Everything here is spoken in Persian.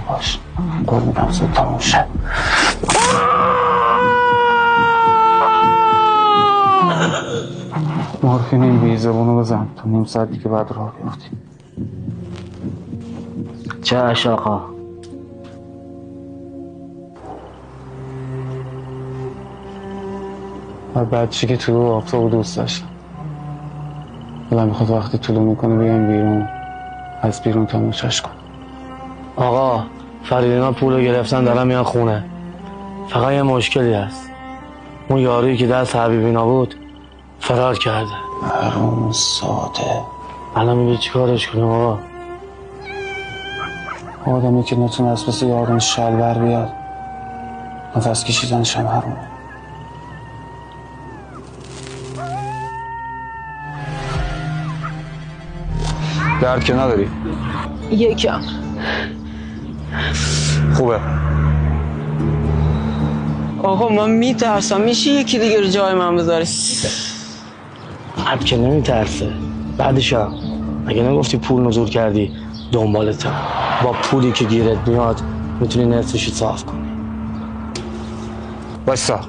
باش قول میدم زود تموم شد. مورفین این بیزبونو بزن تا نیم ساعت دیگه بعد راه بیافتیم. چش آقا. بچه که طلوع آفتاب دوست داشتم. دلم میخواد وقتی طلوع میکنه بیایم بیرون، از بیرون تماشاش کن. آقا فریدینا پولو گرفتن دارن میان خونه. فقط یه مشکلی هست. اون یارویی که دست حبیبینا بود فرار کرده. حروم ساده. الان میگه چیکارش کنیم آقا؟ آدمی که نتونه از پس یه آدم شلور بیاد نفس کشیدنش هم حرومه. درد که نداری؟ یکم. خوبه. آقا من میترسم، میشه یکی دیگه رو جای من بذاری؟ حد که نمیترسه. بعدشا اگه نگفتی پول نزول کردی دنبالتم، با پولی که گیرت میاد میتونی نصفشو صاف کنی. بایستا.